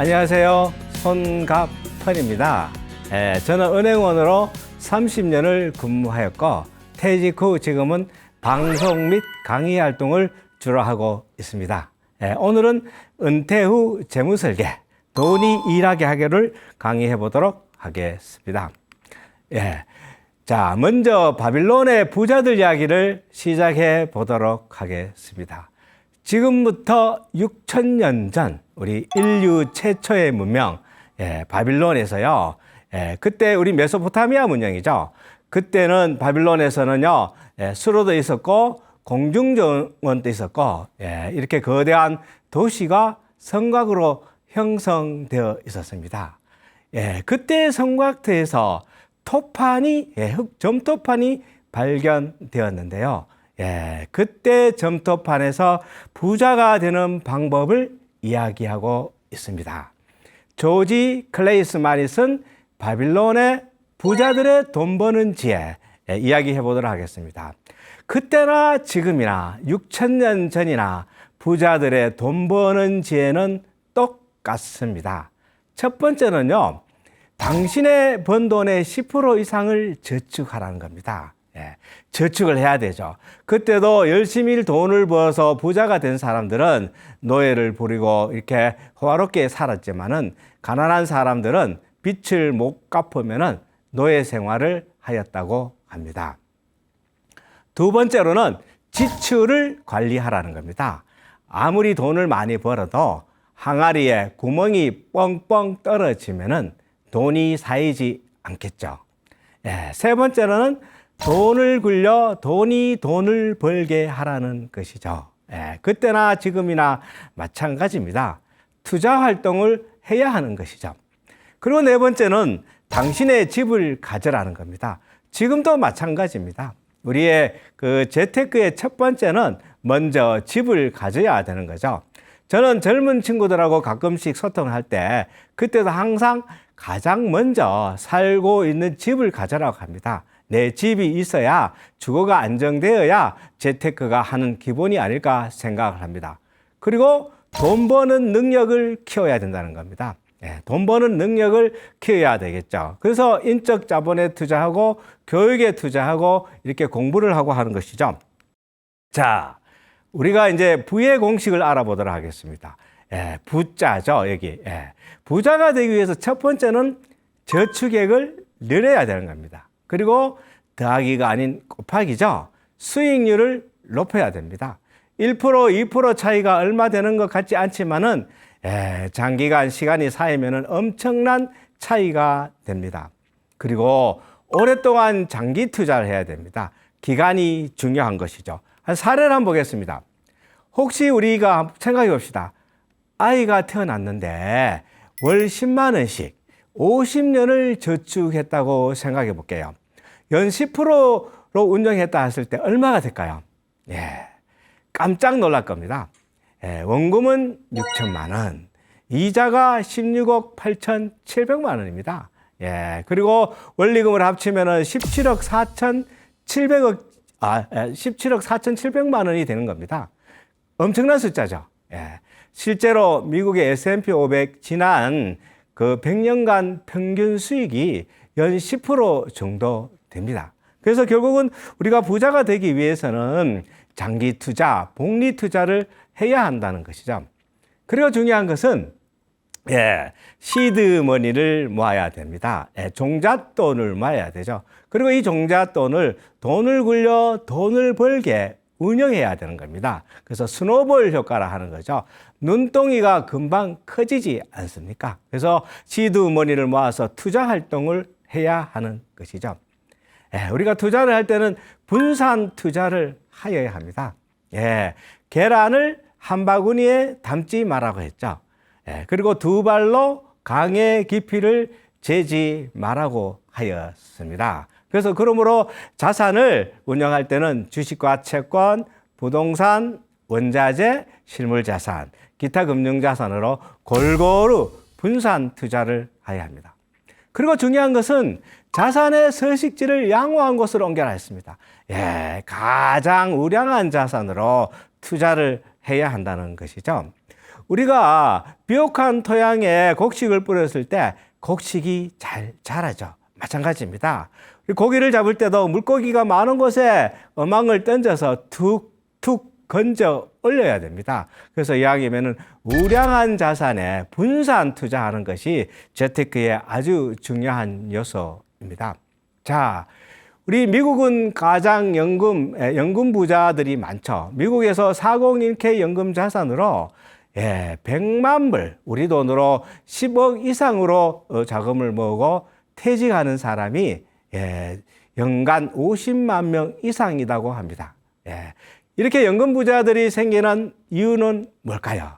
안녕하세요. 손갑헌입니다. 저는 은행원으로 30년을 근무하였고 퇴직 후 지금은 방송 및 강의 활동을 주로 하고 있습니다. 오늘은 은퇴 후 재무설계, 돈이 일하게 하기를 강의해 보도록 하겠습니다. 자, 먼저 바빌론의 부자들 이야기를 시작해 보도록 하겠습니다. 지금부터 6,000년 전 우리 인류 최초의 문명 바빌론에서요. 그때 우리 메소포타미아 문명이죠. 그때는 바빌론에서는요. 수로도 있었고 공중정원도 있었고 이렇게 거대한 도시가 성곽으로 형성되어 있었습니다. 그때 성곽터에서 토판이 점토판이 발견되었는데요. 그때 점토판에서 부자가 되는 방법을 이야기하고 있습니다. 조지 클레이스만이 쓴 바빌론의 부자들의 돈 버는 지혜 이야기해 보도록 하겠습니다. 그때나 지금이나 6,000년 전이나 부자들의 돈 버는 지혜는 똑같습니다. 첫 번째는요, 당신의 번 돈의 10% 이상을 저축하라는 겁니다. 저축을 해야 되죠. 그때도 열심히 돈을 벌어서 부자가 된 사람들은 노예를 부리고 이렇게 호화롭게 살았지만은 가난한 사람들은 빚을 못 갚으면은 노예 생활을 하였다고 합니다. 두 번째로는 지출을 관리하라는 겁니다. 아무리 돈을 많이 벌어도 항아리에 구멍이 뻥뻥 떨어지면은 돈이 쌓이지 않겠죠. 세 번째로는 돈을 굴려 돈이 돈을 벌게 하라는 것이죠. 그때나 지금이나 마찬가지입니다. 투자 활동을 해야 하는 것이죠. 그리고 네 번째는 당신의 집을 가져라는 겁니다. 지금도 마찬가지입니다. 우리의 그 재테크의 첫 번째는 먼저 집을 가져야 되는 거죠. 저는 젊은 친구들하고 가끔씩 소통을 할 때 그때도 항상 가장 먼저 살고 있는 집을 가져라고 합니다. 내 집이 있어야 주거가 안정되어야 재테크가 하는 기본이 아닐까 생각을 합니다. 그리고 돈 버는 능력을 키워야 된다는 겁니다. 돈 버는 능력을 키워야 되겠죠. 그래서 인적 자본에 투자하고 교육에 투자하고 이렇게 공부를 하고 하는 것이죠. 자, 우리가 이제 부의 공식을 알아보도록 하겠습니다. 부자죠, 여기. 부자가 되기 위해서 첫 번째는 저축액을 늘려야 되는 겁니다. 그리고 더하기가 아닌 곱하기죠. 수익률을 높여야 됩니다. 1%, 2% 차이가 얼마 되는 것 같지 않지만은 장기간 시간이 쌓이면은 엄청난 차이가 됩니다. 그리고 오랫동안 장기 투자를 해야 됩니다. 기간이 중요한 것이죠. 한 사례를 한번 보겠습니다. 혹시 우리가 생각해 봅시다. 아이가 태어났는데 월 10만 원씩 50년을 저축했다고 생각해 볼게요. 연 10%로 운영했다 했을 때 얼마가 될까요? 깜짝 놀랄 겁니다. 원금은 6천만 원, 이자가 16억 8,700만 원입니다. 그리고 원리금을 합치면은 17억 4,700만 원이 되는 겁니다. 엄청난 숫자죠. 실제로 미국의 S&P 500 지난 그 100년간 평균 수익이 연 10% 정도 됩니다. 그래서 결국은 우리가 부자가 되기 위해서는 장기 투자, 복리 투자를 해야 한다는 것이죠. 그리고 중요한 것은 시드머니를 모아야 됩니다. 종잣돈을 모아야 되죠. 그리고 이 종잣돈을 돈을 굴려 돈을 벌게 운영해야 되는 겁니다. 그래서 스노볼 효과라 하는 거죠. 눈덩이가 금방 커지지 않습니까? 그래서 시드머니를 모아서 투자 활동을 해야 하는 것이죠. 우리가 투자를 할 때는 분산 투자를 하여야 합니다. 계란을 한 바구니에 담지 말라고 했죠. 그리고 두 발로 강의 깊이를 재지 말라고 하였습니다. 그래서 그러므로 자산을 운영할 때는 주식과 채권, 부동산, 원자재, 실물자산, 기타 금융자산으로 골고루 분산 투자를 해야 합니다. 그리고 중요한 것은 자산의 서식지를 양호한 곳으로 옮겨라 했습니다. 가장 우량한 자산으로 투자를 해야 한다는 것이죠. 우리가 비옥한 토양에 곡식을 뿌렸을 때 곡식이 잘 자라죠. 마찬가지입니다. 고기를 잡을 때도 물고기가 많은 곳에 어망을 던져서 툭툭 건져 올려야 됩니다. 그래서 이야기하면은 우량한 자산에 분산 투자하는 것이 재테크의 아주 중요한 요소입니다. 자, 우리 미국은 가장 연금 부자들이 많죠. 미국에서 401k 연금 자산으로 100만 불, 우리 돈으로 10억 이상으로 자금을 모으고 퇴직하는 사람이 연간 50만 명 이상이라고 합니다. 이렇게 연금 부자들이 생기는 이유는 뭘까요?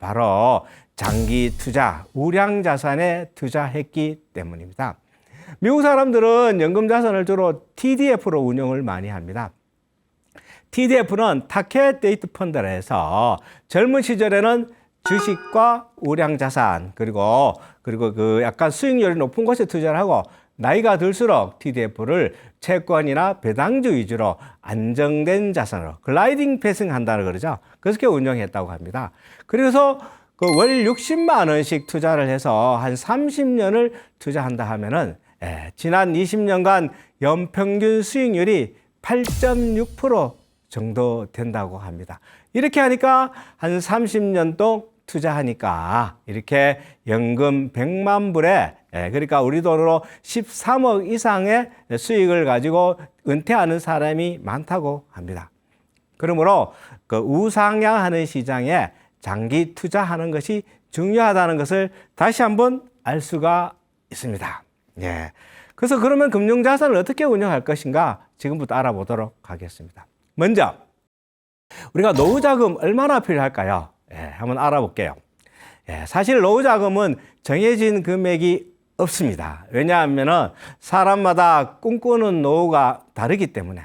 바로 장기 투자, 우량 자산에 투자했기 때문입니다. 미국 사람들은 연금 자산을 주로 TDF로 운영을 많이 합니다. TDF는 타켓 데이트 펀드라 해서 젊은 시절에는 주식과 우량 자산 그리고 그 약간 수익률이 높은 곳에 투자를 하고 나이가 들수록 TDF를 채권이나 배당주 위주로 안정된 자산으로 글라이딩 패싱 한다는 그러죠. 그렇게 운영했다고 합니다. 그래서 그 월 60만 원씩 투자를 해서 한 30년을 투자한다 하면은 지난 20년간 연평균 수익률이 8.6% 정도 된다고 합니다. 이렇게 하니까 한 30년 동안 투자하니까 이렇게 연금 100만 불에 그러니까 우리 돈으로 13억 이상의 수익을 가지고 은퇴하는 사람이 많다고 합니다. 그러므로 그 우상향하는 시장에 장기 투자하는 것이 중요하다는 것을 다시 한번 알 수가 있습니다. 그래서 그러면 금융자산을 어떻게 운영할 것인가 지금부터 알아보도록 하겠습니다. 먼저 우리가 노후자금 얼마나 필요할까요? 한번 알아볼게요. 사실 노후자금은 정해진 금액이 없습니다. 왜냐하면 사람마다 꿈꾸는 노후가 다르기 때문에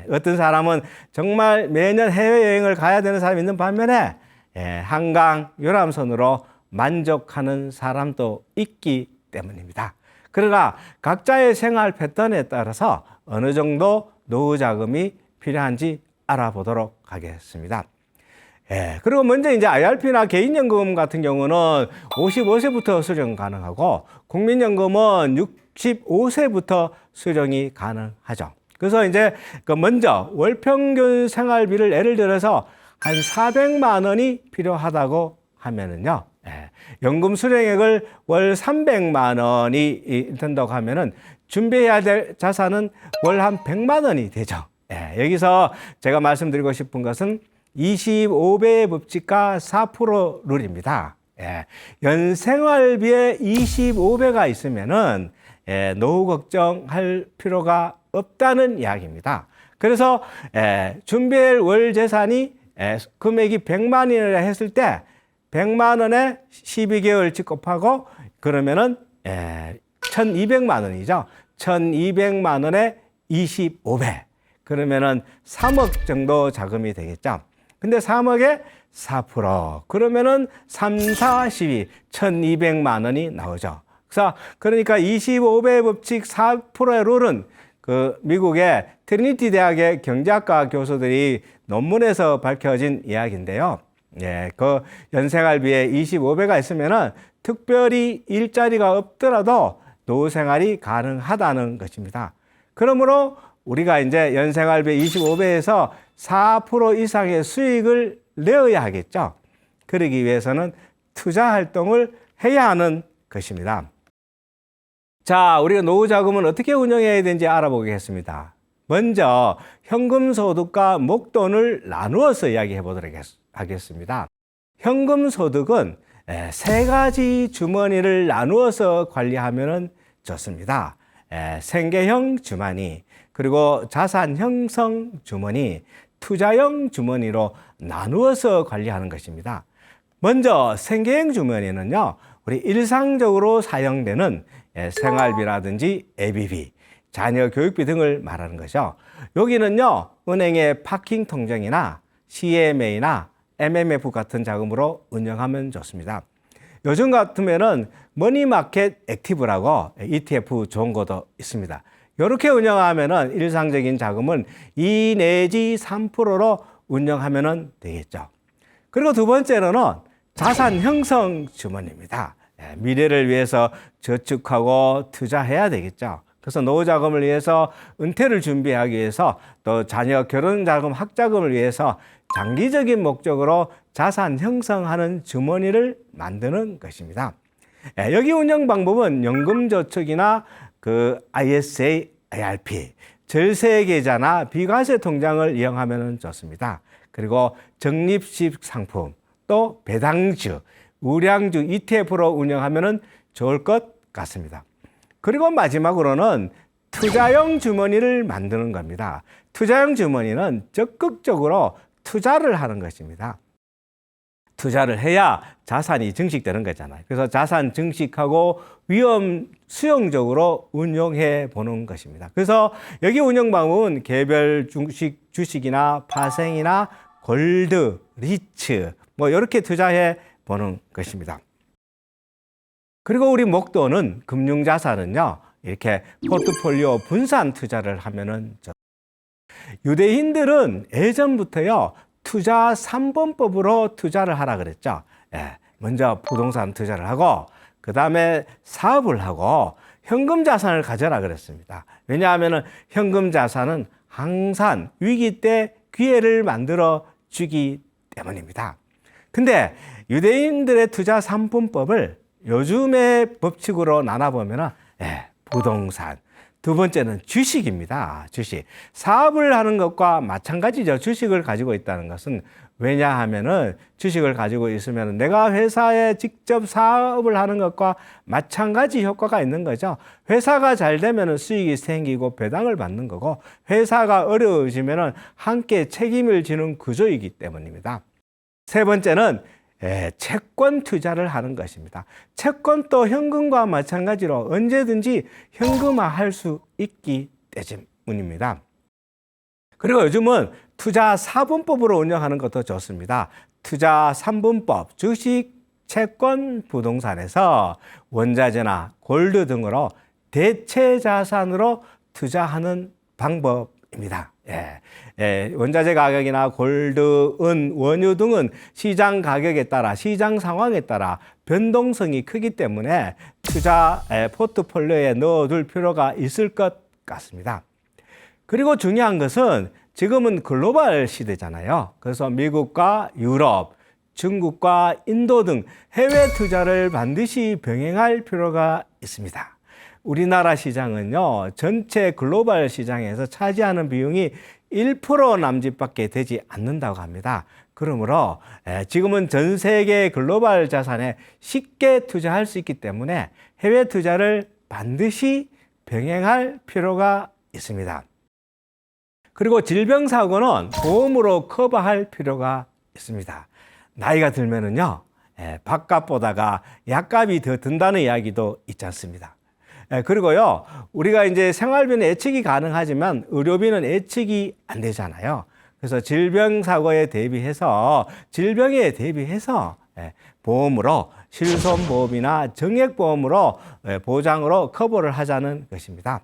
어떤 사람은 정말 매년 해외여행을 가야 되는 사람이 있는 반면에 한강 유람선으로 만족하는 사람도 있기 때문입니다. 그러나 각자의 생활 패턴에 따라서 어느 정도 노후자금이 필요한지 알아보도록 하겠습니다. 그리고 먼저 이제 IRP나 개인연금 같은 경우는 55세부터 수령 가능하고 국민연금은 65세부터 수령이 가능하죠. 그래서 이제 먼저 월평균 생활비를 예를 들어서 한 400만 원이 필요하다고 하면은요. 연금 수령액을 월 300만 원이 든다고 하면은 준비해야 될 자산은 월 한 100만 원이 되죠. 여기서 제가 말씀드리고 싶은 것은 25배의 법칙과 4% 룰입니다. 연생활비에 25배가 있으면은 노후 걱정할 필요가 없다는 이야기입니다. 그래서 준비할 월 재산이 금액이 100만 원이라 했을 때 100만 원에 12개월치 곱하고 그러면은 1200만 원이죠. 1200만 원에 25배. 그러면은 3억 정도 자금이 되겠죠. 근데 3억에 4% 그러면은 3, 4, 12, 1200만 원이 나오죠. 그러니까 25배 법칙 4%의 룰은 그 미국의 트리니티 대학의 경제학과 교수들이 논문에서 밝혀진 이야기인데요. 그 연생활비에 25배가 있으면은 특별히 일자리가 없더라도 노후 생활이 가능하다는 것입니다. 그러므로 우리가 이제 연생활비 25배에서 4% 이상의 수익을 내어야 하겠죠. 그러기 위해서는 투자 활동을 해야 하는 것입니다. 자, 우리가 노후 자금은 어떻게 운영해야 되는지 알아보겠습니다. 먼저 현금 소득과 목돈을 나누어서 이야기해 보도록 하겠습니다. 현금 소득은 세 가지 주머니를 나누어서 관리하면 좋습니다. 생계형 주머니, 그리고 자산 형성 주머니, 투자형 주머니로 나누어서 관리하는 것입니다. 먼저 생계형 주머니는요, 우리 일상적으로 사용되는 생활비라든지 예비비, 자녀 교육비 등을 말하는 것이죠. 여기는요, 은행의 파킹 통장이나 CMA나 MMF 같은 자금으로 운영하면 좋습니다. 요즘 같으면은 머니마켓 액티브라고 ETF 좋은 것도 있습니다. 이렇게 운영하면은 일상적인 자금은 2 내지 3%로 운영하면 되겠죠. 그리고 두 번째로는 자산 형성 주머니입니다. 미래를 위해서 저축하고 투자해야 되겠죠. 그래서 노후 자금을 위해서 은퇴를 준비하기 위해서 또 자녀 결혼 자금, 학자금을 위해서 장기적인 목적으로 자산 형성하는 주머니를 만드는 것입니다. 여기 운영 방법은 연금저축이나 ISA, ARP, 절세계좌나 비과세 통장을 이용하면 좋습니다. 그리고 적립식 상품, 또 배당주, 우량주 ETF로 운영하면 좋을 것 같습니다. 그리고 마지막으로는 투자용 주머니를 만드는 겁니다. 투자용 주머니는 적극적으로 투자를 하는 것입니다. 투자를 해야 자산이 증식되는 거잖아요. 그래서 자산 증식하고 위험 수용적으로 운용해 보는 것입니다. 그래서 여기 운영 방법은 개별 주식이나 파생이나 골드, 리츠 이렇게 투자해 보는 것입니다. 그리고 우리 목도는 금융자산은요, 이렇게 포트폴리오 분산 투자를 하면은 유대인들은 예전부터요, 투자 3번법으로 투자를 하라 그랬죠. 먼저 부동산 투자를 하고, 그 다음에 사업을 하고, 현금 자산을 가져라 그랬습니다. 왜냐하면 현금 자산은 항상 위기 때 기회를 만들어 주기 때문입니다. 근데 유대인들의 투자 3분법을 요즘의 법칙으로 나눠보면 부동산, 두 번째는 주식입니다. 주식. 사업을 하는 것과 마찬가지죠. 주식을 가지고 있다는 것은 왜냐하면은 주식을 가지고 있으면 내가 회사에 직접 사업을 하는 것과 마찬가지 효과가 있는 거죠. 회사가 잘 되면 수익이 생기고 배당을 받는 거고 회사가 어려워지면 함께 책임을 지는 구조이기 때문입니다. 세 번째는 채권 투자를 하는 것입니다. 채권도 현금과 마찬가지로 언제든지 현금화할 수 있기 때문입니다. 그리고 요즘은 투자 4분법으로 운영하는 것도 좋습니다. 투자 3분법, 주식, 채권, 부동산에서 원자재나 골드 등으로 대체 자산으로 투자하는 방법입니다. 원자재 가격이나 골드, 은, 원유 등은 시장 가격에 따라, 시장 상황에 따라 변동성이 크기 때문에 투자 포트폴리오에 넣어둘 필요가 있을 것 같습니다. 그리고 중요한 것은 지금은 글로벌 시대잖아요. 그래서 미국과 유럽, 중국과 인도 등 해외 투자를 반드시 병행할 필요가 있습니다. 우리나라 시장은요, 전체 글로벌 시장에서 차지하는 비용이 1% 남짓밖에 되지 않는다고 합니다. 그러므로 지금은 전 세계 글로벌 자산에 쉽게 투자할 수 있기 때문에 해외 투자를 반드시 병행할 필요가 있습니다. 그리고 질병사고는 보험으로 커버할 필요가 있습니다. 나이가 들면은요, 밥값보다가 약값이 더 든다는 이야기도 있지 않습니다. 그리고요, 우리가 이제 생활비는 예측이 가능하지만 의료비는 예측이 안 되잖아요. 그래서 질병사고에 대비해서, 질병에 대비해서 보험으로, 실손보험이나 정액보험으로 보장으로 커버를 하자는 것입니다.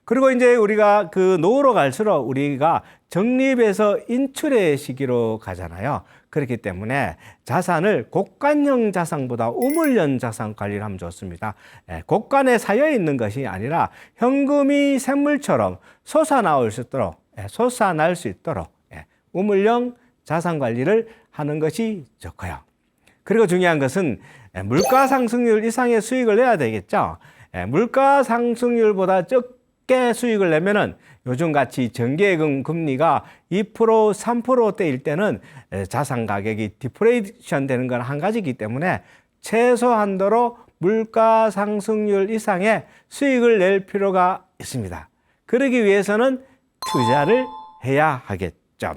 그리고 이제 우리가 노후로 갈수록 우리가 적립에서 인출의 시기로 가잖아요. 그렇기 때문에 자산을 곡간형 자산보다 우물형 자산 관리를 하면 좋습니다. 곡간에 쌓여 있는 것이 아니라 현금이 샘물처럼 솟아날 수 있도록 우물형 자산 관리를 하는 것이 좋고요. 그리고 중요한 것은 물가 상승률 이상의 수익을 내야 되겠죠. 물가 상승률보다 적게 수익을 내면은 요즘같이 정기예금 금리가 2%, 3%대일 때는 자산 가격이 디프레이션 되는 건 한 가지이기 때문에 최소한도로 물가 상승률 이상의 수익을 낼 필요가 있습니다. 그러기 위해서는 투자를 해야 하겠죠.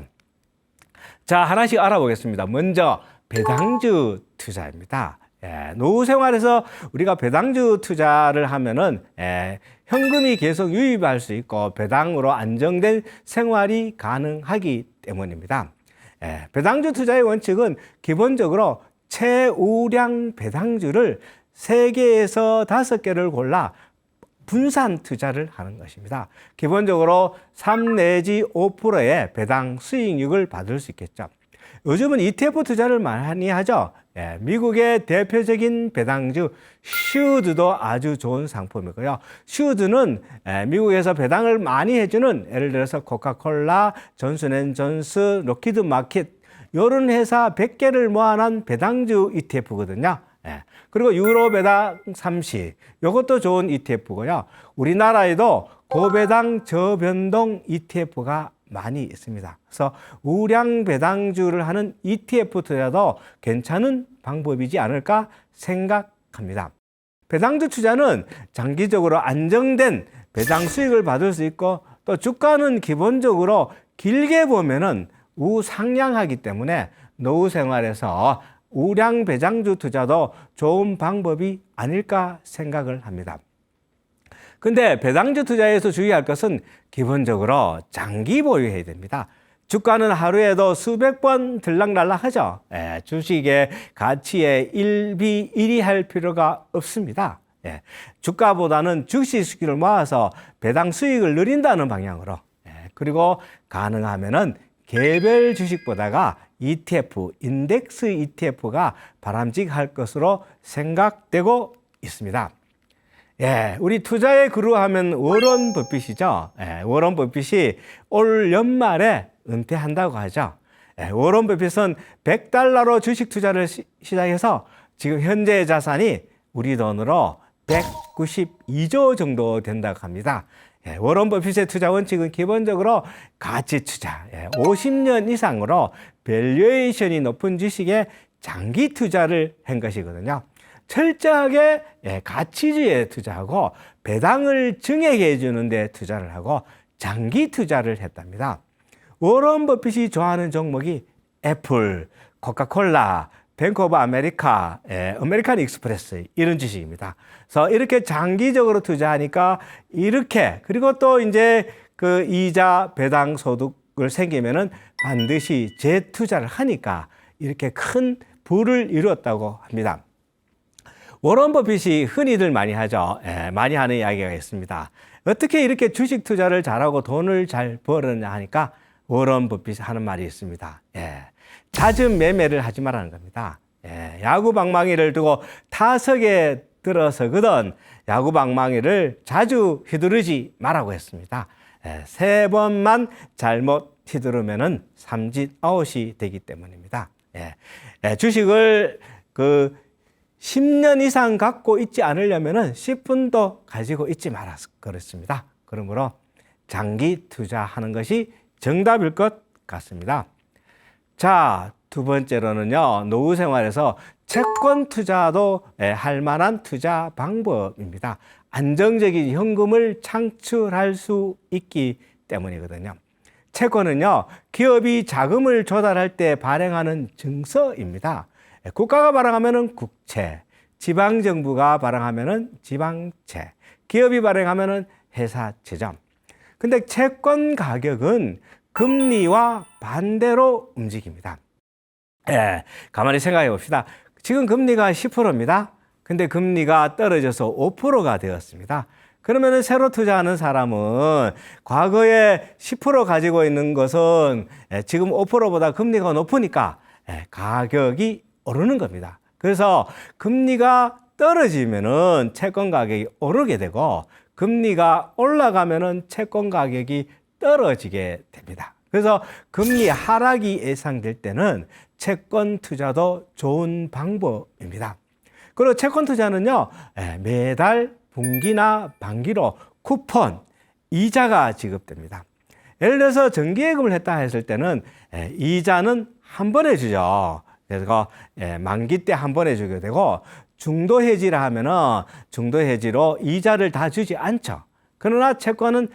자, 하나씩 알아보겠습니다. 먼저 배당주 투자입니다. 노후 생활에서 우리가 배당주 투자를 하면은 현금이 계속 유입할 수 있고 배당으로 안정된 생활이 가능하기 때문입니다. 배당주 투자의 원칙은 기본적으로 최우량 배당주를 3개에서 5개를 골라 분산 투자를 하는 것입니다. 기본적으로 3 내지 5%의 배당 수익률을 받을 수 있겠죠. 요즘은 ETF 투자를 많이 하죠. 미국의 대표적인 배당주 슈드도 아주 좋은 상품이고요. 슈드는 미국에서 배당을 많이 해주는 예를 들어서 코카콜라, 존슨앤존스, 로키드 마켓 이런 회사 100개를 모아놓은 배당주 ETF거든요. 그리고 유로 배당 30, 이것도 좋은 ETF고요. 우리나라에도 고배당 저변동 ETF가 많이 있습니다. 그래서 우량 배당주를 하는 ETF 투자도 괜찮은 방법이지 않을까 생각합니다. 배당주 투자는 장기적으로 안정된 배당 수익을 받을 수 있고 또 주가는 기본적으로 길게 보면은 우상향하기 때문에 노후 생활에서 우량 배당주 투자도 좋은 방법이 아닐까 생각을 합니다. 근데 배당주 투자에서 주의할 것은 기본적으로 장기 보유해야 됩니다. 주가는 하루에도 수백 번 들락날락하죠. 주식의 가치에 일비일이할 필요가 없습니다. 주가보다는 주식 수익을 모아서 배당 수익을 누린다는 방향으로 그리고 가능하면은 개별 주식보다가 ETF, 인덱스 ETF가 바람직할 것으로 생각되고 있습니다. 우리 투자의 그루 하면 워런 버핏이죠. 워런 버핏이 올 연말에 은퇴한다고 하죠. 워런 버핏은 $100로 주식 투자를 시작해서 지금 현재 자산이 우리 돈으로 192조 정도 된다고 합니다. 워런 버핏의 투자 원칙은 기본적으로 가치 투자, 50년 이상으로 밸류에이션이 높은 주식에 장기 투자를 한 것이거든요. 철저하게 가치주에 투자하고 배당을 증액해 주는 데 투자를 하고 장기 투자를 했답니다. 워런 버핏이 좋아하는 종목이 애플, 코카콜라, 뱅크 오브 아메리카, 아메리칸 익스프레스 이런 주식입니다. 그래서 이렇게 장기적으로 투자하니까 이렇게 그리고 또 이제 그 이자 배당 소득을 생기면은 반드시 재투자를 하니까 이렇게 큰 부를 이루었다고 합니다. 워런 버핏이 흔히들 많이 하죠. 많이 하는 이야기가 있습니다. 어떻게 이렇게 주식 투자를 잘하고 돈을 잘 벌었냐 하니까 워런 버핏이 하는 말이 있습니다. 잦은 매매를 하지 말라는 겁니다. 야구 방망이를 두고 타석에 들어서거든 야구 방망이를 자주 휘두르지 말라고 했습니다. 3번만 잘못 휘두르면은 삼진 아웃이 되기 때문입니다. 주식을 10년 이상 갖고 있지 않으려면은 10분도 가지고 있지 마라 그렇습니다. 그러므로 장기 투자하는 것이 정답일 것 같습니다. 자, 두 번째로는요, 노후 생활에서 채권 투자도 할 만한 투자 방법입니다. 안정적인 현금을 창출할 수 있기 때문이거든요. 채권은요, 기업이 자금을 조달할 때 발행하는 증서입니다. 국가가 발행하면은 국채, 지방정부가 발행하면은 지방채, 기업이 발행하면은 회사채죠. 근데 채권 가격은 금리와 반대로 움직입니다. 가만히 생각해 봅시다. 지금 금리가 10%입니다. 근데 금리가 떨어져서 5%가 되었습니다. 그러면은 새로 투자하는 사람은 과거에 10% 가지고 있는 것은 지금 5%보다 금리가 높으니까 가격이 오르는 겁니다. 그래서 금리가 떨어지면은 채권 가격이 오르게 되고 금리가 올라가면은 채권 가격이 떨어지게 됩니다. 그래서 금리 하락이 예상될 때는 채권 투자도 좋은 방법입니다. 그리고 채권 투자는요, 매달 분기나 반기로 쿠폰, 이자가 지급됩니다. 예를 들어서 정기예금을 했다 했을 때는 이자는 한 번에 주죠. 그래서 만기 때 한 번에 주게 되고 중도 해지라 하면은 중도 해지로 이자를 다 주지 않죠. 그러나 채권은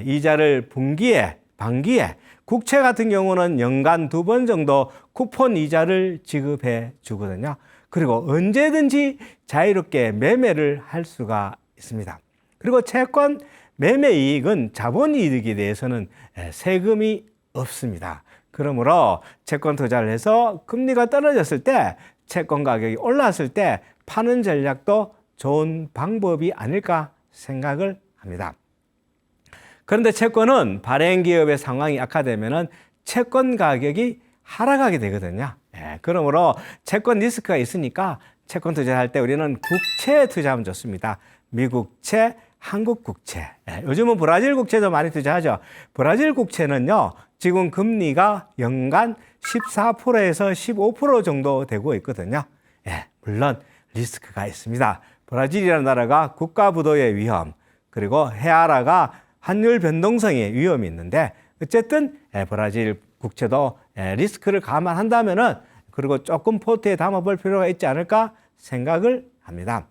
이자를 분기에, 반기에, 국채 같은 경우는 연간 2번 정도 쿠폰 이자를 지급해 주거든요. 그리고 언제든지 자유롭게 매매를 할 수가 있습니다. 그리고 채권 매매 이익은 자본 이익에 대해서는 세금이 없습니다. 그러므로 채권 투자를 해서 금리가 떨어졌을 때 채권 가격이 올랐을 때 파는 전략도 좋은 방법이 아닐까 생각을 합니다. 그런데 채권은 발행 기업의 상황이 악화되면은 채권 가격이 하락하게 되거든요. 그러므로 채권 리스크가 있으니까 채권 투자할 때 우리는 국채에 투자하면 좋습니다. 미국채, 한국 국채. 요즘은 브라질 국채도 많이 투자하죠. 브라질 국채는요, 지금 금리가 연간 14%에서 15% 정도 되고 있거든요. 물론 리스크가 있습니다. 브라질이라는 나라가 국가 부도의 위험, 그리고 헤아라가 환율 변동성의 위험이 있는데, 어쨌든 브라질 국채도 리스크를 감안한다면은, 그리고 조금 포트에 담아볼 필요가 있지 않을까 생각을 합니다.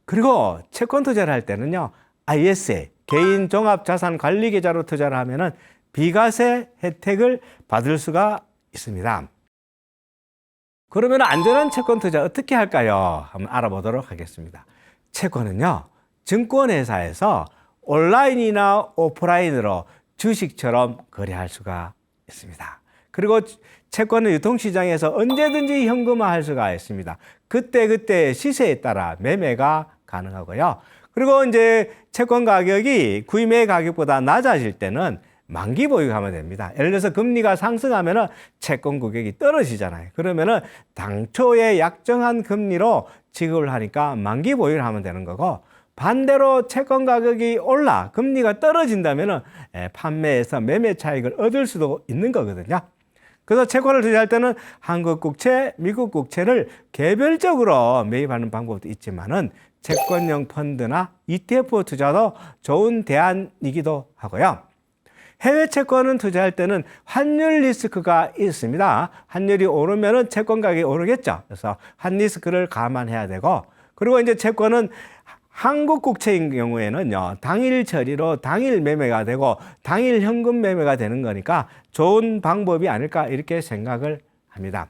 그리고 채권 투자를 할 때는요, ISA, 개인 종합 자산 관리 계좌로 투자를 하면은 비과세 혜택을 받을 수가 있습니다. 그러면 안전한 채권 투자 어떻게 할까요? 한번 알아보도록 하겠습니다. 채권은요, 증권회사에서 온라인이나 오프라인으로 주식처럼 거래할 수가 있습니다. 그리고 채권은 유통시장에서 언제든지 현금화할 수가 있습니다. 그때 시세에 따라 매매가 가능하고요. 그리고 이제 채권 가격이 구입매 가격보다 낮아질 때는 만기 보유하면 됩니다. 예를 들어서 금리가 상승하면은 채권 가격이 떨어지잖아요. 그러면은 당초에 약정한 금리로 지급을 하니까 만기 보유를 하면 되는 거고, 반대로 채권 가격이 올라 금리가 떨어진다면은 판매에서 매매 차익을 얻을 수도 있는 거거든요. 그래서 채권을 투자할 때는 한국 국채, 미국 국채를 개별적으로 매입하는 방법도 있지만은 채권형 펀드나 ETF 투자도 좋은 대안이기도 하고요. 해외 채권은 투자할 때는 환율 리스크가 있습니다. 환율이 오르면은 채권 가격이 오르겠죠. 그래서 환 리스크를 감안해야 되고, 그리고 이제 채권은 한국 국채인 경우에는요, 당일 처리로 당일 매매가 되고 당일 현금 매매가 되는 거니까 좋은 방법이 아닐까 이렇게 생각을 합니다.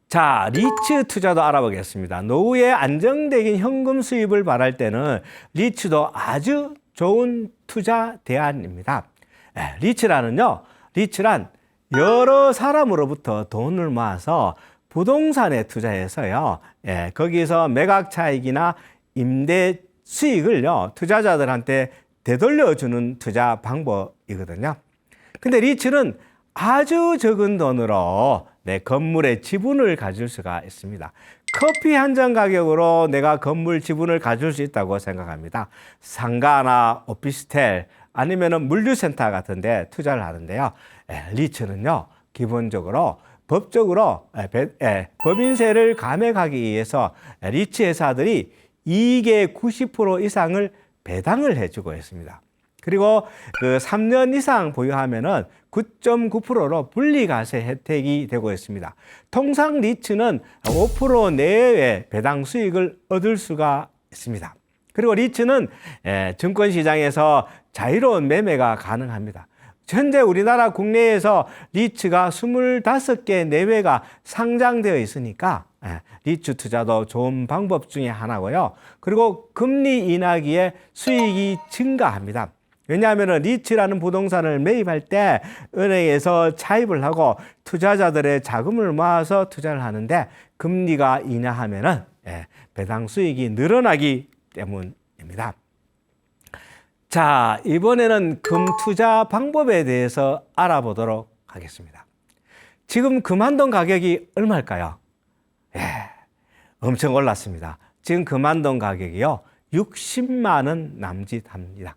자, 리츠 투자도 알아보겠습니다. 노후에 안정적인 현금 수입을 바랄 때는 리츠도 아주 좋은 투자 대안입니다. 리츠란 여러 사람으로부터 돈을 모아서 부동산에 투자해서요, 거기서 매각 차익이나 임대 수익을요, 투자자들한테 되돌려주는 투자 방법이거든요. 근데 리츠는 아주 적은 돈으로 내 건물의 지분을 가질 수가 있습니다. 커피 한 잔 가격으로 내가 건물 지분을 가질 수 있다고 생각합니다. 상가나 오피스텔 아니면은 물류센터 같은 데 투자를 하는데요. 리츠는요, 기본적으로 법적으로 법인세를 감액하기 위해서 리츠 회사들이 이익의 90% 이상을 배당을 해주고 있습니다. 그리고 그 3년 이상 보유하면은 9.9%로 분리과세 혜택이 되고 있습니다. 통상 리츠는 5% 내외의 배당 수익을 얻을 수가 있습니다. 그리고 리츠는 증권시장에서 자유로운 매매가 가능합니다. 현재 우리나라 국내에서 리츠가 25개 내외가 상장되어 있으니까 리츠 투자도 좋은 방법 중에 하나고요. 그리고 금리 인하기에 수익이 증가합니다. 왜냐하면 리츠라는 부동산을 매입할 때 은행에서 차입을 하고 투자자들의 자금을 모아서 투자를 하는데, 금리가 인하하면은 배당 수익이 늘어나기 때문입니다. 자, 이번에는 금 투자 방법에 대해서 알아보도록 하겠습니다. 지금 금 한 돈 가격이 얼마일까요? 엄청 올랐습니다. 지금 금 한 돈 가격이요, 60만 원 남짓합니다.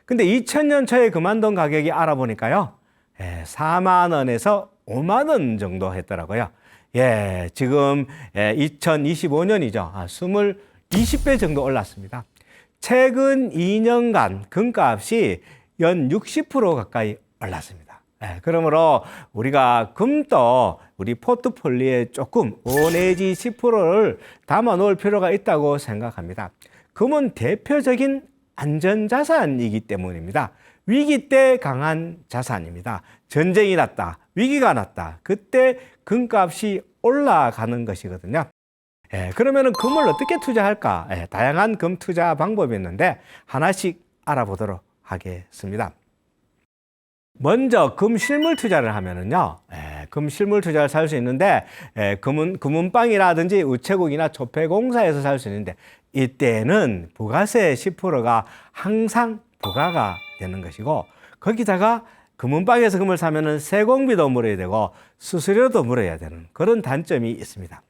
근데 2000년 초에 금 한 돈 가격이 알아보니까요, 4만 원에서 5만 원 정도 했더라고요. 지금 2025년이죠. 20배 정도 올랐습니다. 최근 2년간 금값이 연 60% 가까이 올랐습니다. 그러므로 우리가 금도 우리 포트폴리오에 조금 5 내지 10%를 담아 놓을 필요가 있다고 생각합니다. 금은 대표적인 안전자산이기 때문입니다. 위기 때 강한 자산입니다. 전쟁이 났다, 위기가 났다, 그때 금값이 올라가는 것이거든요. 그러면 금을 어떻게 투자할까? 다양한 금 투자 방법이 있는데 하나씩 알아보도록 하겠습니다. 먼저 금 실물 투자를 하면은요, 금 실물 투자를 살 수 있는데, 금은방이라든지 우체국이나 조폐공사에서 살 수 있는데, 이때는 부가세 10%가 항상 부과가 되는 것이고, 거기다가 금은방에서 금을 사면은 세공비도 물어야 되고 수수료도 물어야 되는 그런 단점이 있습니다.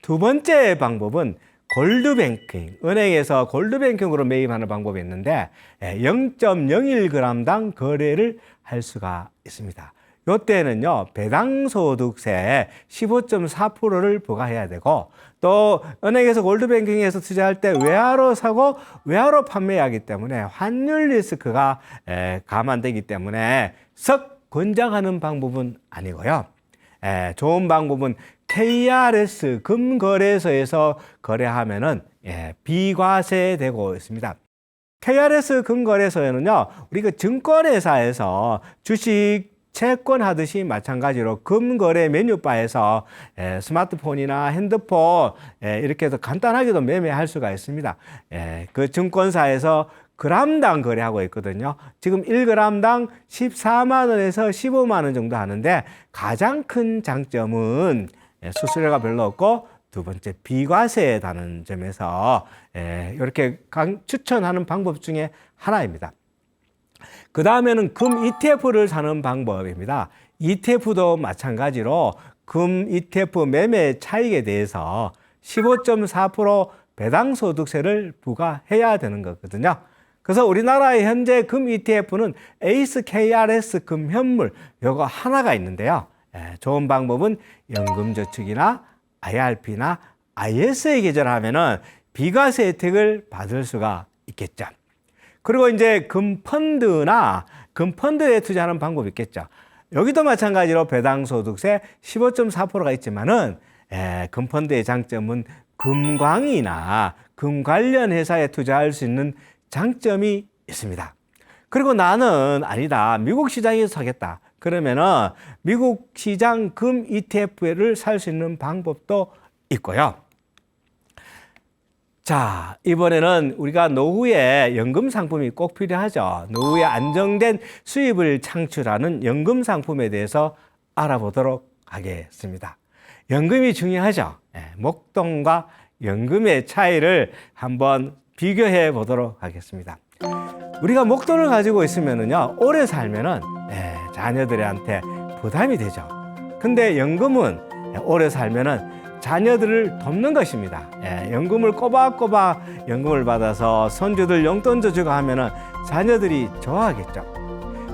두 번째 방법은 골드뱅킹, 은행에서 골드뱅킹으로 매입하는 방법이 있는데 0.01g당 거래를 할 수가 있습니다. 이때는요 배당소득세 15.4%를 부과해야 되고, 또 은행에서 골드뱅킹에서 투자할 때 외화로 사고 외화로 판매하기 때문에 환율 리스크가 감안되기 때문에 썩 권장하는 방법은 아니고요. 좋은 방법은 KRS 금거래소에서 거래하면은 비과세되고 있습니다. KRS 금거래소에는요 우리 그 증권회사에서 주식 채권 하듯이 마찬가지로 금거래 메뉴바에서 스마트폰이나 핸드폰 이렇게 해서 간단하게도 매매할 수가 있습니다. 그 증권사에서 그람당 거래하고 있거든요. 지금 1g당 14만 원에서 15만 원 정도 하는데, 가장 큰 장점은 수수료가 별로 없고, 두 번째 비과세라는 점에서 이렇게 추천하는 방법 중에 하나입니다. 그 다음에는 금 ETF를 사는 방법입니다. ETF도 마찬가지로 금 ETF 매매 차익에 대해서 15.4% 배당소득세를 부과해야 되는 거거든요. 그래서 우리나라의 현재 금 ETF는 에이스 KRS 금현물 요거 하나가 있는데요. 좋은 방법은 연금저축이나 IRP나 ISA 계좌하면은 비과세 혜택을 받을 수가 있겠죠. 그리고 이제 금펀드나 금펀드에 투자하는 방법이 있겠죠. 여기도 마찬가지로 배당소득세 15.4%가 있지만은 금펀드의 장점은 금광이나 금 관련 회사에 투자할 수 있는 장점이 있습니다. 그리고 나는 아니다, 미국 시장에서 사겠다 그러면은 미국 시장 금 ETF를 살 수 있는 방법도 있고요. 자, 이번에는 우리가 노후에 연금 상품이 꼭 필요하죠. 노후에 안정된 수입을 창출하는 연금 상품에 대해서 알아보도록 하겠습니다. 연금이 중요하죠. 목돈과 연금의 차이를 한번 비교해 보도록 하겠습니다. 우리가 목돈을 가지고 있으면은요, 오래 살면은 자녀들한테 부담이 되죠. 근데 연금은 오래 살면은 자녀들을 돕는 것입니다. 연금을 꼬박꼬박 연금을 받아서 손주들 용돈 줘주고 하면은 자녀들이 좋아하겠죠.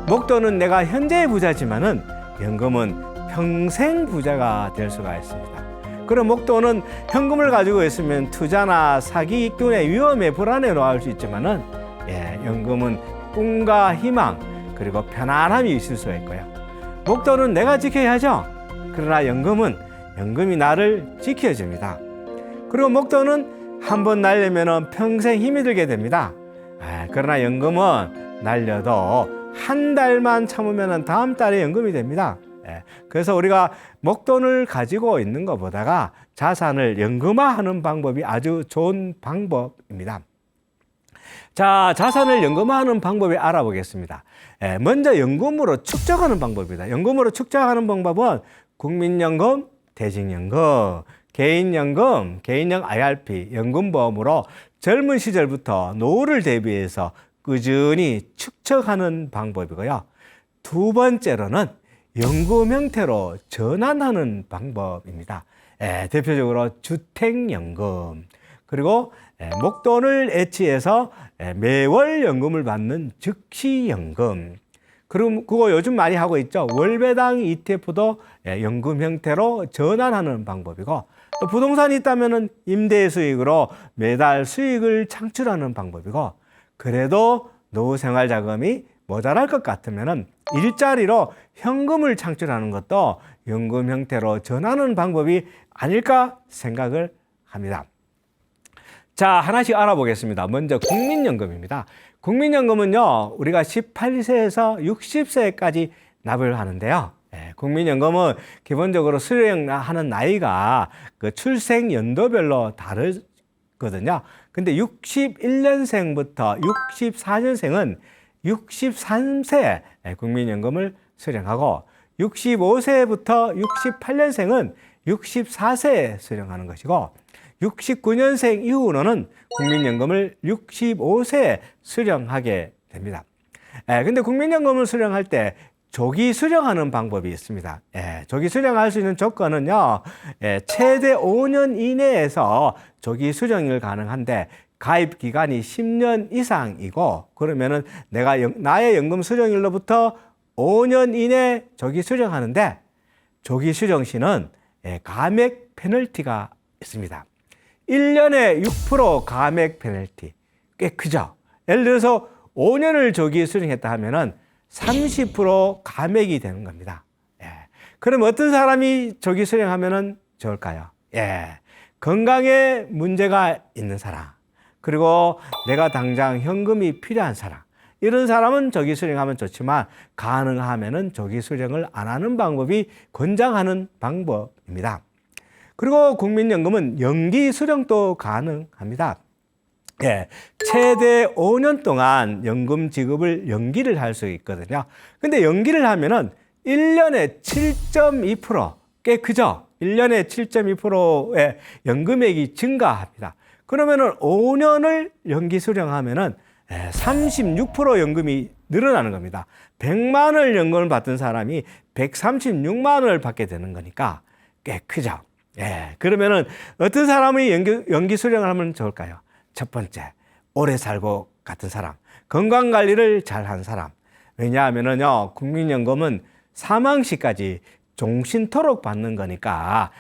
목돈은 내가 현재의 부자지만은 연금은 평생 부자가 될 수가 있습니다. 그럼 목돈은 현금을 가지고 있으면 투자나 사기꾼의 위험에 불안에 놓을 수 있지만은 연금은 꿈과 희망 그리고 편안함이 있을 수가 있고요. 목돈은 내가 지켜야죠. 그러나 연금이 나를 지켜줍니다. 그리고 목돈은 한번 날려면 평생 힘이 들게 됩니다. 그러나 연금은 날려도 한 달만 참으면 다음 달에 연금이 됩니다. 그래서 우리가 목돈을 가지고 있는 것보다가 자산을 연금화하는 방법이 아주 좋은 방법입니다. 자, 자산을 연금화하는 방법을 알아보겠습니다. 먼저 연금으로 축적하는 방법입니다. 연금으로 축적하는 방법은 국민연금, 퇴직연금, 개인연금, 개인형 IRP, 연금보험으로 젊은 시절부터 노후를 대비해서 꾸준히 축적하는 방법이고요. 두 번째로는 연금 형태로 전환하는 방법입니다. 대표적으로 주택연금, 그리고 목돈을 애취해서 매월 연금을 받는 즉시연금, 그리고 그거 요즘 많이 하고 있죠. 월배당 ETF도 연금 형태로 전환하는 방법이고, 또 부동산이 있다면 임대 수익으로 매달 수익을 창출하는 방법이고, 그래도 노후 생활 자금이 모자랄 것 같으면 일자리로 현금을 창출하는 것도 연금 형태로 전하는 방법이 아닐까 생각을 합니다. 자, 하나씩 알아보겠습니다. 먼저 국민연금입니다. 국민연금은요, 우리가 18세에서 60세까지 납을 하는데요. 국민연금은 기본적으로 수령하는 나이가 그 출생 연도별로 다르거든요. 근데 61년생부터 64년생은 63세 국민연금을 수령하고, 65세부터 68년생은 64세에 수령하는 것이고, 69년생 이후로는 국민연금을 65세에 수령하게 됩니다. 근데 국민연금을 수령할 때 조기 수령하는 방법이 있습니다. 조기 수령할 수 있는 조건은요, 최대 5년 이내에서 조기 수령이 가능한데 가입 기간이 10년 이상이고, 그러면은 내가 나의 연금 수령일로부터 5년 이내 조기 수령하는데, 조기 수령 시는 감액 페널티가 있습니다. 1년에 6% 감액 페널티. 꽤 크죠? 예를 들어서 5년을 조기 수령했다 하면은 30% 감액이 되는 겁니다. 그럼 어떤 사람이 조기 수령하면은 좋을까요? 건강에 문제가 있는 사람, 그리고 내가 당장 현금이 필요한 사람, 이런 사람은 조기 수령하면 좋지만 가능하면은 조기 수령을 안 하는 방법이 권장하는 방법입니다. 그리고 국민연금은 연기 수령도 가능합니다. 최대 5년 동안 연금 지급을 연기를 할 수 있거든요. 근데 연기를 하면은 1년에 7.2%, 꽤 크죠? 1년에 7.2%의 연금액이 증가합니다. 그러면은 5년을 연기 수령하면은 36% 연금이 늘어나는 겁니다. 100만 원 연금을 받던 사람이 136만 원을 받게 되는 거니까 꽤 크죠? 그러면은 어떤 사람이 연기 수령을 하면 좋을까요? 첫 번째, 오래 살고 같은 사람, 건강 관리를 잘한 사람. 왜냐하면은요, 국민연금은 사망 시까지 종신토록 받는 거니까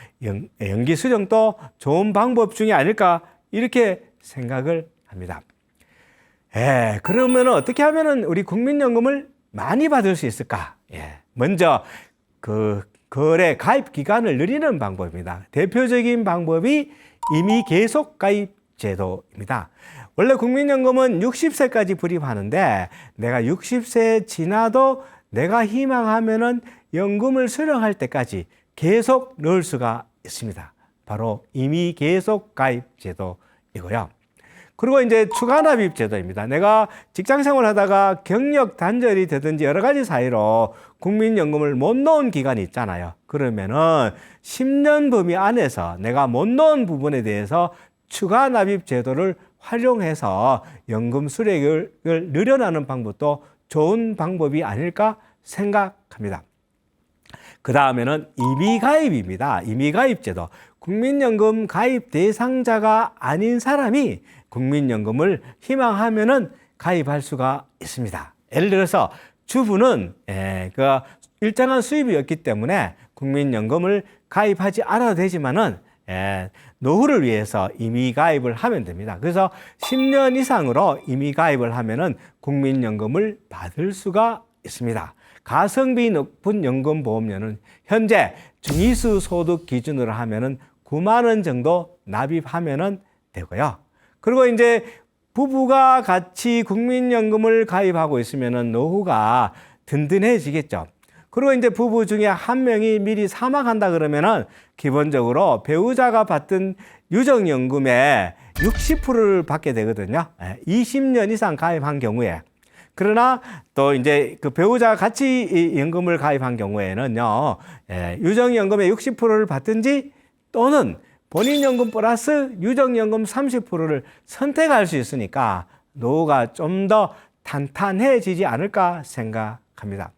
연기 수령도 좋은 방법 중에 아닐까, 이렇게 생각을 합니다. 그러면은 어떻게 하면은 우리 국민연금을 많이 받을 수 있을까? 먼저 거래 가입 기간을 늘리는 방법입니다. 대표적인 방법이 임의 계속 가입 제도입니다. 원래 국민연금은 60세까지 불입하는데 내가 60세 지나도 내가 희망하면은 연금을 수령할 때까지 계속 넣을 수가 있습니다. 바로 임의 계속 가입 제도이고요. 그리고 이제 추가 납입 제도입니다. 내가 직장 생활 하다가 경력 단절이 되든지 여러 가지 사유로 국민연금을 못 넣은 기간이 있잖아요. 그러면은 10년 범위 안에서 내가 못 넣은 부분에 대해서 추가 납입 제도를 활용해서 연금 수령을 늘려나는 방법도 좋은 방법이 아닐까 생각합니다. 그 다음에는 임의가입입니다. 임의가입 제도. 국민연금 가입 대상자가 아닌 사람이 국민연금을 희망하면은 가입할 수가 있습니다. 예를 들어서 주부는 일정한 수입이 없기 때문에 국민연금을 가입하지 않아도 되지만은 노후를 위해서 임의가입을 하면 됩니다. 그래서 10년 이상으로 임의가입을 하면은 국민연금을 받을 수가 있습니다. 가성비 높은 연금보험료는 현재 중위수 소득 기준으로 하면은 9만 원 정도 납입하면은 되고요. 그리고 이제 부부가 같이 국민연금을 가입하고 있으면은 노후가 든든해지겠죠. 그리고 이제 부부 중에 한 명이 미리 사망한다 그러면은 기본적으로 배우자가 받던 유정연금의 60%를 받게 되거든요. 20년 이상 가입한 경우에. 그러나 또 이제 그 배우자가 같이 연금을 가입한 경우에는요, 유정연금의 60%를 받든지 또는 본인연금 플러스 유정연금 30%를 선택할 수 있으니까 노후가 좀 더 탄탄해지지 않을까 생각합니다.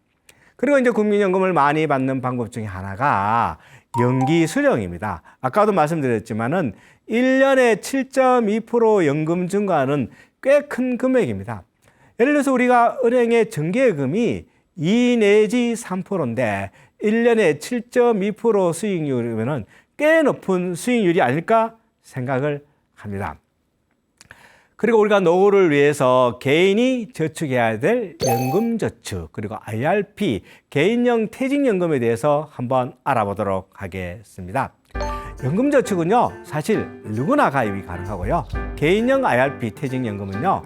그리고 이제 국민연금을 많이 받는 방법 중에 하나가 연기 수령입니다. 아까도 말씀드렸지만은 1년에 7.2% 연금 증가는 꽤 큰 금액입니다. 예를 들어서 우리가 은행의 정기예금이 2 내지 3%인데 1년에 7.2% 수익률이면은 꽤 높은 수익률이 아닐까 생각을 합니다. 그리고 우리가 노후를 위해서 개인이 저축해야 될 연금저축, 그리고 IRP, 개인형 퇴직연금에 대해서 한번 알아보도록 하겠습니다. 연금저축은요, 사실 누구나 가입이 가능하고요. 개인형 IRP 퇴직연금은요,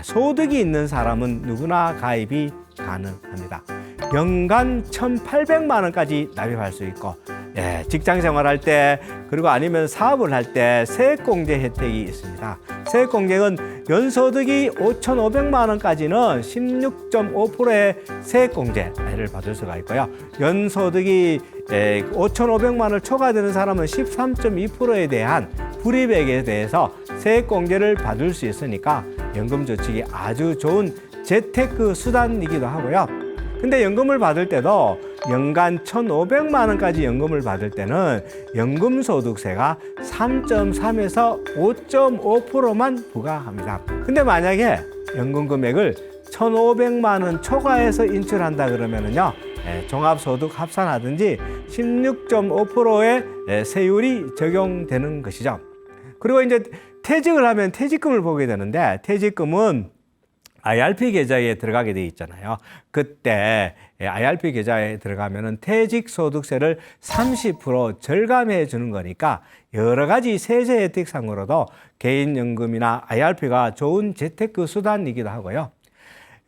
소득이 있는 사람은 누구나 가입이 가능합니다. 연간 1,800만 원까지 납입할 수 있고, 직장 생활할 때, 그리고 아니면 사업을 할 때 세액공제 혜택이 있습니다. 세액공제는 연소득이 5,500만 원까지는 16.5%의 세액공제를 받을 수가 있고요. 연소득이 5,500만 원을 초과되는 사람은 13.2%에 대한 불이익에 대해서 세액공제를 받을 수 있으니까 연금저축이 아주 좋은 재테크 수단이기도 하고요. 근데 연금을 받을 때도 연간 1,500만 원까지 연금을 받을 때는 연금소득세가 3.3에서 5.5%만 부과합니다. 근데 만약에 연금 금액을 1,500만 원 초과해서 인출한다 그러면은요, 종합소득 합산하든지 16.5%의 세율이 적용되는 것이죠. 그리고 이제 퇴직을 하면 퇴직금을 보게 되는데, 퇴직금은 IRP 계좌에 들어가게 돼 있잖아요. 그때 IRP 계좌에 들어가면은 퇴직소득세를 30% 절감해 주는 거니까 여러 가지 세제 혜택상으로도 개인연금이나 IRP가 좋은 재테크 수단이기도 하고요.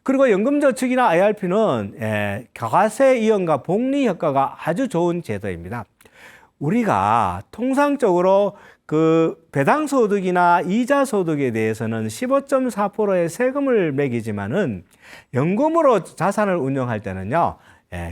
그리고 연금저축이나 IRP는 과세 이연과 복리 효과가 아주 좋은 제도입니다. 우리가 통상적으로 그 배당소득이나 이자소득에 대해서는 15.4%의 세금을 매기지만은 연금으로 자산을 운용할 때는요,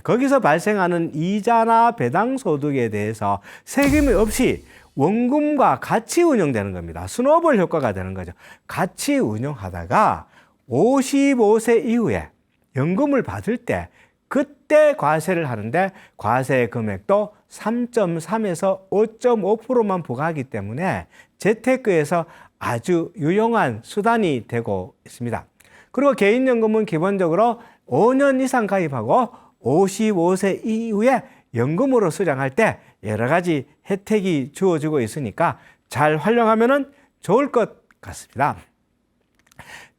거기서 발생하는 이자나 배당소득에 대해서 세금이 없이 원금과 같이 운용되는 겁니다. 스노우볼 효과가 되는 거죠. 같이 운용하다가 55세 이후에 연금을 받을 때 그때 과세를 하는데 과세 금액도 3.3에서 5.5%만 부과하기 때문에 재테크에서 아주 유용한 수단이 되고 있습니다. 그리고 개인연금은 기본적으로 5년 이상 가입하고 55세 이후에 연금으로 수령할 때 여러 가지 혜택이 주어지고 있으니까 잘 활용하면 좋을 것 같습니다.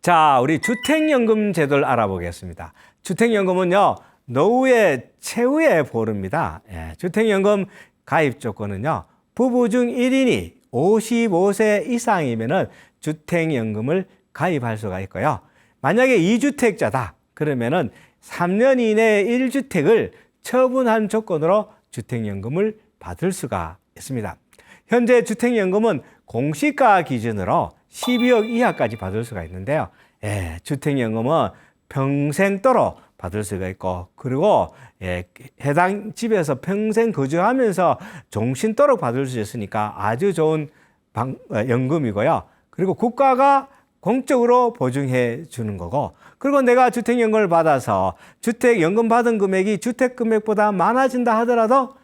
자, 우리 주택연금 제도를 알아보겠습니다. 주택연금은요, 노후의 최후의 보루입니다. 주택연금 가입 조건은요, 부부 중 1인이 55세 이상이면은 주택연금을 가입할 수가 있고요. 만약에 2주택자다 그러면은 3년 이내에 1주택을 처분한 조건으로 주택연금을 받을 수가 있습니다. 현재 주택연금은 공시가 기준으로 12억 이하까지 받을 수가 있는데요. 주택연금은 평생도록 받을 수가 있고, 그리고 해당 집에서 평생 거주하면서 종신도록 받을 수 있으니까 아주 좋은 연금이고요. 그리고 국가가 공적으로 보증해 주는 거고, 그리고 내가 주택연금을 받아서 주택연금 받은 금액이 주택금액보다 많아진다 하더라도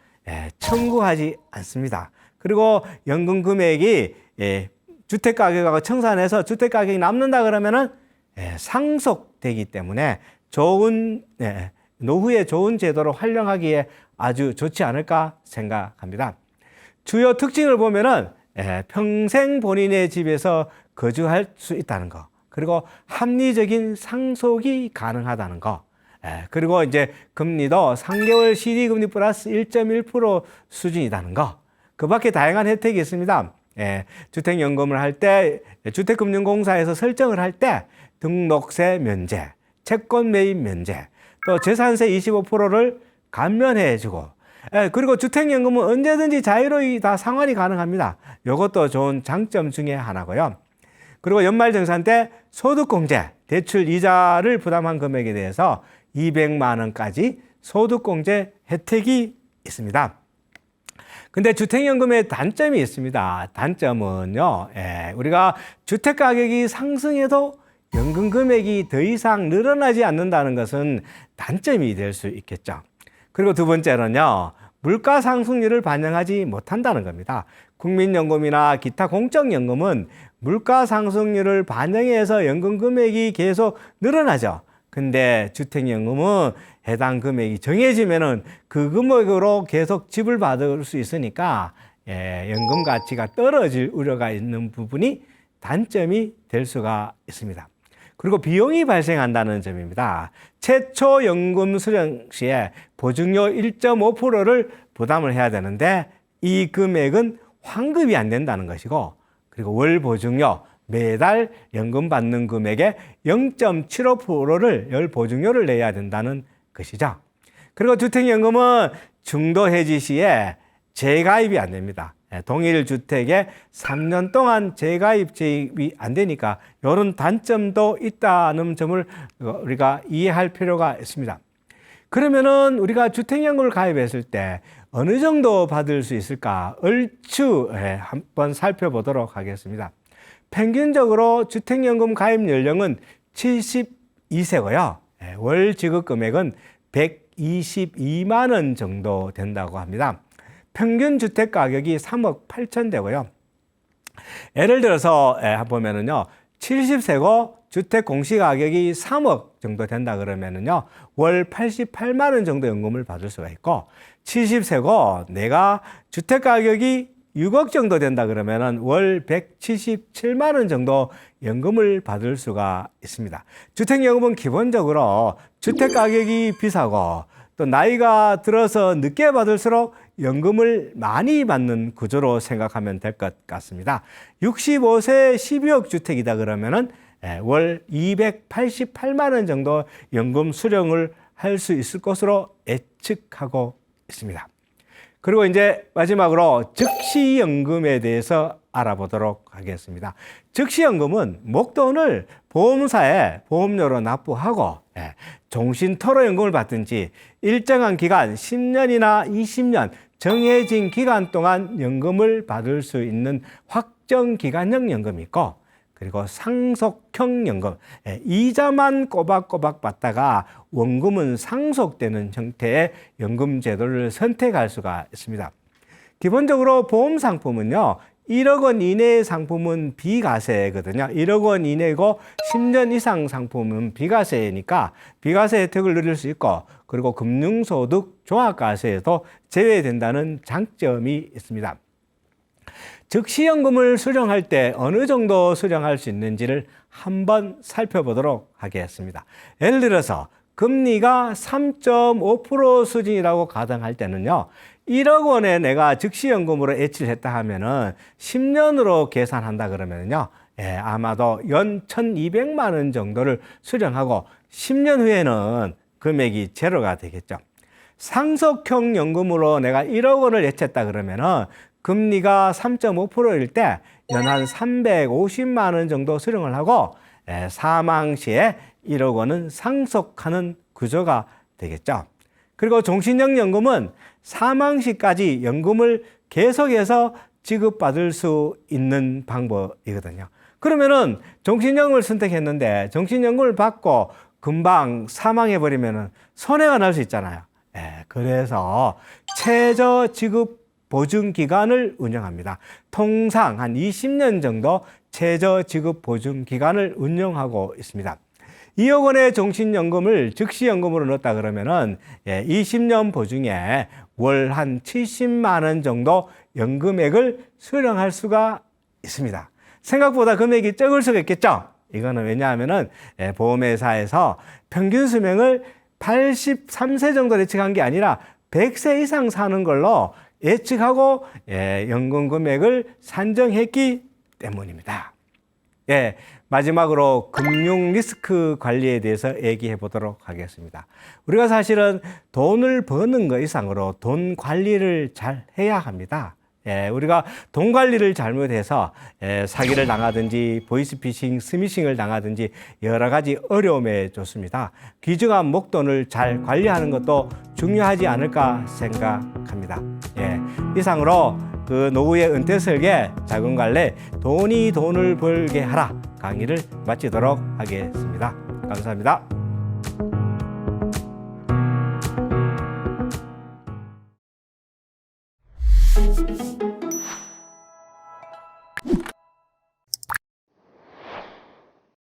청구하지 않습니다. 그리고 연금 금액이 주택가격하고 청산해서 주택가격이 남는다 그러면은 상속되기 때문에 좋은 노후에 좋은 제도로 활용하기에 아주 좋지 않을까 생각합니다. 주요 특징을 보면은 평생 본인의 집에서 거주할 수 있다는 거, 그리고 합리적인 상속이 가능하다는 거, 그리고 이제 금리도 3개월 CD 금리 플러스 1.1% 수준이라는 거, 그 밖에 다양한 혜택이 있습니다. 주택연금을 할 때, 주택금융공사에서 설정을 할 때 등록세 면제, 채권 매입 면제, 또 재산세 25%를 감면해주고, 그리고 주택연금은 언제든지 자유로이 다 상환이 가능합니다. 이것도 좋은 장점 중에 하나고요. 그리고 연말정산 때 소득공제, 대출 이자를 부담한 금액에 대해서 200만 원까지 소득공제 혜택이 있습니다. 근데 주택연금의 단점이 있습니다. 단점은요, 우리가 주택가격이 상승해도 연금 금액이 더 이상 늘어나지 않는다는 것은 단점이 될 수 있겠죠. 그리고 두 번째는요, 물가 상승률을 반영하지 못한다는 겁니다. 국민연금이나 기타 공적연금은 물가 상승률을 반영해서 연금 금액이 계속 늘어나죠. 근데 주택연금은 해당 금액이 정해지면은 그 금액으로 계속 지불 받을 수 있으니까 연금 가치가 떨어질 우려가 있는 부분이 단점이 될 수가 있습니다. 그리고 비용이 발생한다는 점입니다. 최초 연금 수령 시에 보증료 1.5%를 부담을 해야 되는데 이 금액은 환급이 안 된다는 것이고, 그리고 월 보증료, 매달 연금 받는 금액의 0.75%를 열 보증료를 내야 된다는 것이죠. 그리고 주택연금은 중도 해지 시에 재가입이 안 됩니다. 동일 주택에 3년 동안 재가입이 안 되니까 이런 단점도 있다는 점을 우리가 이해할 필요가 있습니다. 그러면은 우리가 주택연금을 가입했을 때 어느 정도 받을 수 있을까? 얼추 한번 살펴보도록 하겠습니다. 평균적으로 주택연금 가입 연령은 72세고요. 월 지급 금액은 122만 원 정도 된다고 합니다. 평균 주택 가격이 3억 8천 되고요. 예를 들어서 보면은요, 70세고 주택 공시가격이 3억 정도 된다 그러면은요, 월 88만 원 정도 연금을 받을 수가 있고, 70세고 내가 주택 가격이 6억 정도 된다 그러면은 월 177만 원 정도 연금을 받을 수가 있습니다. 주택연금은 기본적으로 주택 가격이 비싸고 또 나이가 들어서 늦게 받을수록 연금을 많이 받는 구조로 생각하면 될 것 같습니다. 65세 12억 주택이다 그러면은 월 288만 원 정도 연금 수령을 할 수 있을 것으로 예측하고 있습니다. 그리고 이제 마지막으로 즉시연금에 대해서 알아보도록 하겠습니다. 즉시연금은 목돈을 보험사에 보험료로 납부하고 종신토로연금을 받든지 일정한 기간 10년이나 20년 정해진 기간 동안 연금을 받을 수 있는 확정기간형 연금이 있고, 그리고 상속형 연금, 이자만 꼬박꼬박 받다가 원금은 상속되는 형태의 연금 제도를 선택할 수가 있습니다. 기본적으로 보험 상품은요, 1억 원 이내의 상품은 비과세거든요. 1억 원 이내고 10년 이상 상품은 비과세니까 비과세 혜택을 누릴 수 있고, 그리고 금융소득 종합과세에도 제외된다는 장점이 있습니다. 즉시연금을 수령할 때 어느 정도 수령할 수 있는지를 한번 살펴보도록 하겠습니다. 예를 들어서 금리가 3.5% 수준이라고 가정할 때는요, 1억 원에 내가 즉시연금으로 예치를 했다 하면은 10년으로 계산한다 그러면요, 아마도 연 1,200만 원 정도를 수령하고 10년 후에는 금액이 제로가 되겠죠. 상속형 연금으로 내가 1억 원을 예치했다 그러면은 금리가 3.5%일 때 연한 350만 원 정도 수령을 하고 사망 시에 1억 원은 상속하는 구조가 되겠죠. 그리고 종신형 연금은 사망 시까지 연금을 계속해서 지급받을 수 있는 방법이거든요. 그러면은 종신연금을 선택했는데 종신연금을 받고 금방 사망해버리면은 손해가 날 수 있잖아요. 그래서 최저 지급 보증 기간을 운영합니다. 통상 한 20년 정도 최저 지급 보증 기간을 운영하고 있습니다. 2억 원의 종신연금을 즉시연금으로 넣었다 그러면은 20년 보증에 월 한 70만 원 정도 연금액을 수령할 수가 있습니다. 생각보다 금액이 적을 수가 있겠죠? 이거는 왜냐하면은 보험회사에서 평균 수명을 83세 정도 예측한 게 아니라 100세 이상 사는 걸로 예측하고 연금 금액을 산정했기 때문입니다. 마지막으로 금융 리스크 관리에 대해서 얘기해 보도록 하겠습니다. 우리가 사실은 돈을 버는 것 이상으로 돈 관리를 잘 해야 합니다. 우리가 돈 관리를 잘못해서 사기를 당하든지 보이스피싱, 스미싱을 당하든지 여러 가지 어려움에 좋습니다. 귀중한 목돈을 잘 관리하는 것도 중요하지 않을까 생각합니다. 이상으로 그 노후의 은퇴 설계, 자금 관리, 돈이 돈을 벌게 하라 강의를 마치도록 하겠습니다. 감사합니다.